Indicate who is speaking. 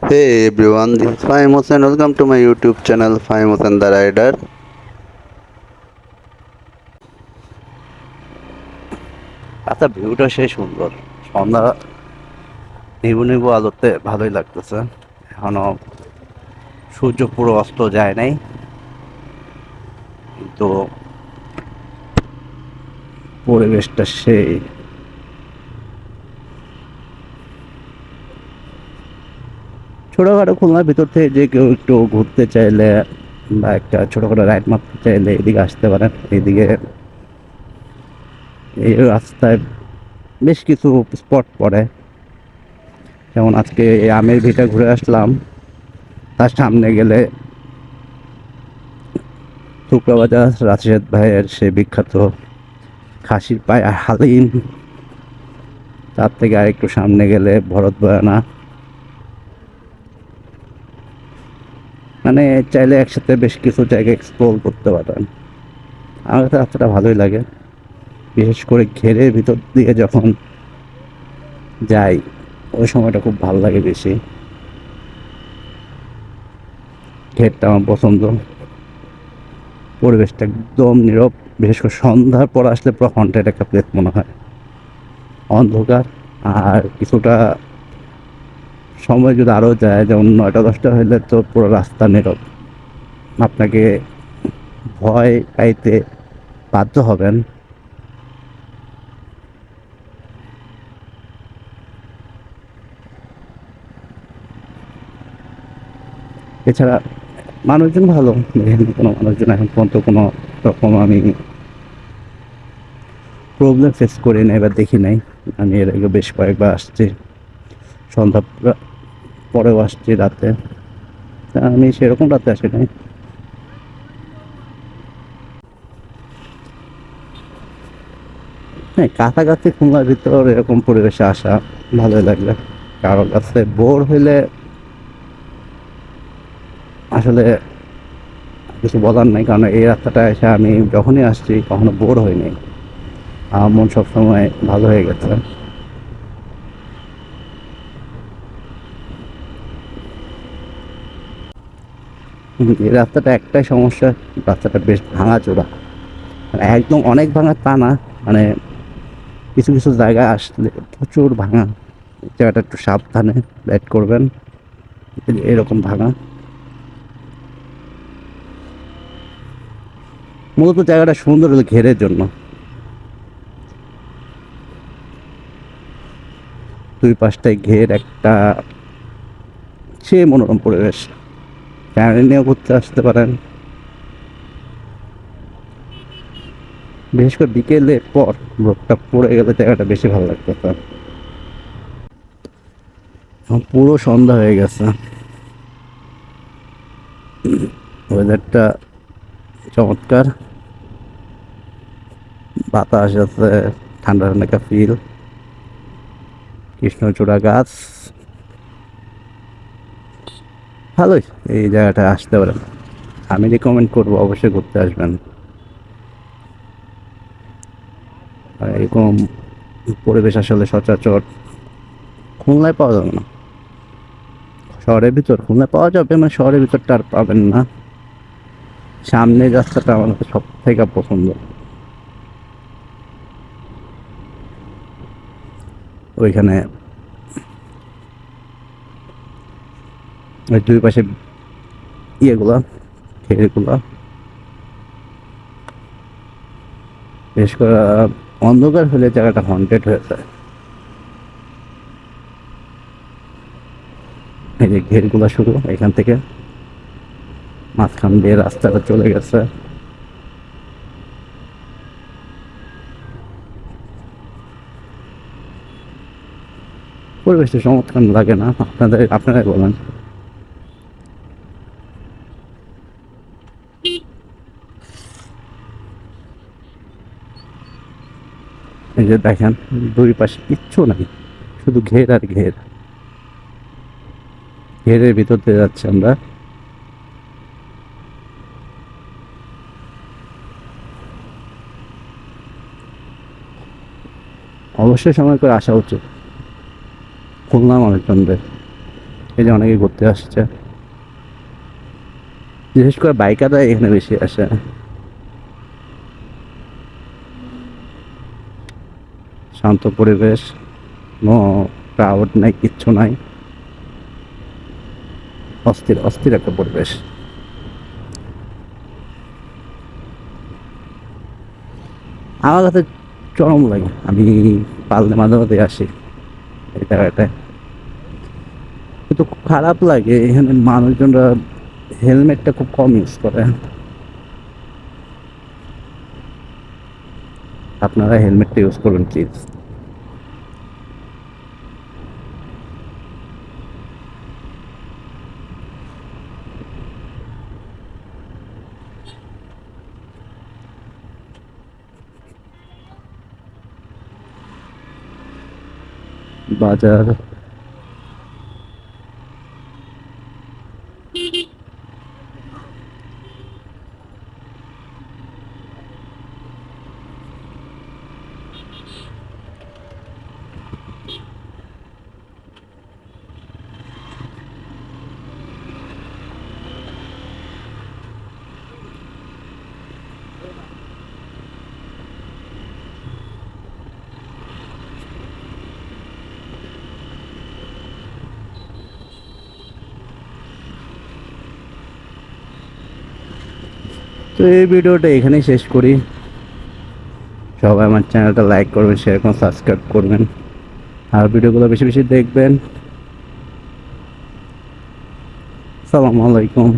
Speaker 1: Hey everyone, this is Fahim Hussain. Welcome to my YouTube channel Fahim Hussain the Rider. আচ্ছা, ভিউটা সেই সুন্দর। সন্ধ্যা নিবু নিবু আলোতে ভালোই লাগতেছে। এখনো সূর্য পুরো অস্ত যায় নাই, কিন্তু পরিবেশটা সেই। ছোটখাটো খুলনার ভিতর থেকে যে কেউ একটু ঘুরতে চাইলে বা একটা ছোটখাটো রাইড মারতে চাইলে এদিকে আসতে পারেন। এদিকে এই রাস্তায় বেশ কিছু স্পট পড়ে, যেমন আজকে এই আমের ভিটা ঘুরে আসলাম। তার সামনে গেলে শুক্রবাজার রাশেদ ভাইয়ের সে বিখ্যাত খাসির পায়ে হালিম। তার থেকে আরেকটু সামনে গেলে ভরত বয়ানা। মানে চাইলে একসাথে বেশ কিছু জায়গা এক্সপ্লোর করতে পারেন। আমার কাছে রাস্তাটা ভালোই লাগে, বিশেষ করে ঘেরের ভিতর দিয়ে যখন যাই ওই সময়টা খুব ভালো লাগে বেশি। ঘেরটা আমার পছন্দ, পরিবেশটা একদম নীরব। বিশেষ করে সন্ধ্যার পর আসলে পুরো হন্টেড একটা প্লেস মনে হয়, অন্ধকার। আর কিছুটা সময় যদি আরও যায়, যেমন 9টা 10টা হলে তো পুরো রাস্তা নীরব। আপনাকে ভয় পাইতে বাধ্য হবেন। এছাড়া মানুষজন ভালো, এখানে কোনো মানুষজন এখন পর্যন্ত কোনো রকম আমি প্রবলেম ফেস করি নাই বা দেখি নাই। আমি এর আগে বেশ কয়েকবার আসছি, সন্ধ্যা পরেও আসছি রাতে। তা আমি সেরকম রাতে আসি নাই। হ্যাঁ, কাছাকাছি খুলনার ভিতর এরকম পরিবেশে আসা ভালোই লাগবে। কারোর কাছে বোর হইলে আসলে কিছু বলার নাই, কারণ এই রাস্তাটা এসে আমি যখনই আসছি কখনো বোর হইনি। আমার মন সবসময় ভালো হয়ে গেছে। এই রাস্তাটা একটাই সমস্যা, রাস্তাটা বেশ ভাঙাচোরা। মানে একদম অনেক ভাঙা তা না, মানে কিছু কিছু জায়গায় আসলে প্রচুর ভাঙা। জায়গাটা একটু সাবধানে রাইড করবেন, এরকম ভাঙা। মূলত জায়গাটা সুন্দর হলো ঘেরের জন্য। দুই পাশটায় ঘের, একটা সে মনোরম পরিবেশ। ফ্যামিলি নিয়েও ঘুরতে আসতে পারেন, বিশেষ করে বিকেলের পর রোদটা পড়ে গেলে জায়গাটা বেশি ভালো লাগতো। এখন পুরো সন্ধ্যা হয়ে গেছে, ওয়েদারটা চমৎকার। বাতাস আছে, ঠান্ডা ঠান্ডা একটা ফিল। কৃষ্ণচূড়া গাছ, ভালোই। এই জায়গাটা আসতে পারেন, আমি রেকমেন্ড করবো অবশ্যই ঘুরতে আসবেন। আর এরকম পরিবেশ আসলে সচরাচর খুলনায় পাওয়া যাবে না। শহরের ভিতর খুলনায় পাওয়া যাবে, মানে শহরের ভিতরটা আর পাবেন না। সামনের রাস্তাটা আমার কাছে সব থেকে পছন্দ। ওইখানে ওই দুই পাশে ইয়েগুলা, খেরগুলা, বিশেষ করে অন্ধকার হলে জায়গাটা হন্টেড হয়ে যায়। এই যে ঘেরগুলা শুরু এখান থেকে, মাঝখান দিয়ে রাস্তাটা চলে গেছে। পরিবেশটা চমৎকার লাগে না আপনারাই বলেন। এই যে দেখেন, দুই পাশে কিচ্ছু নাই, শুধু ঘের আর ঘের। ঘেরের ভিতর দিয়ে যাচ্ছি আমরা। অবশ্যই সময় করে আসা উচিত খুলনা মানুষজনদের। এই যে অনেকে ঘুরতে আসছে, বিশেষ করে বাইকাররা এখানে বেশি আসে। শান্ত পরিবেশ, নো ক্রাউড নাই, কিচ্ছু নাই, অস্থির অস্থির একটা পরিবেশ। আমার কাছে চরম লাগে, আমি পারলে মাঝে মাঝে আসি এই জায়গাটায়। কিন্তু খুব খারাপ লাগে এখানে মানুষজনরা হেলমেটটা খুব কম ইউজ করে। আপনারা হেলমেটটা ইউজ করবেন প্লিজ। বাজার, তো এই ভিডিওটা এখানেই শেষ করি। সবাই আমার চ্যানেলটা লাইক করবেন, শেয়ার করবেন, সাবস্ক্রাইব করবেন, আর ভিডিওগুলো বেশি বেশি দেখবেন। আসসালামু আলাইকুম।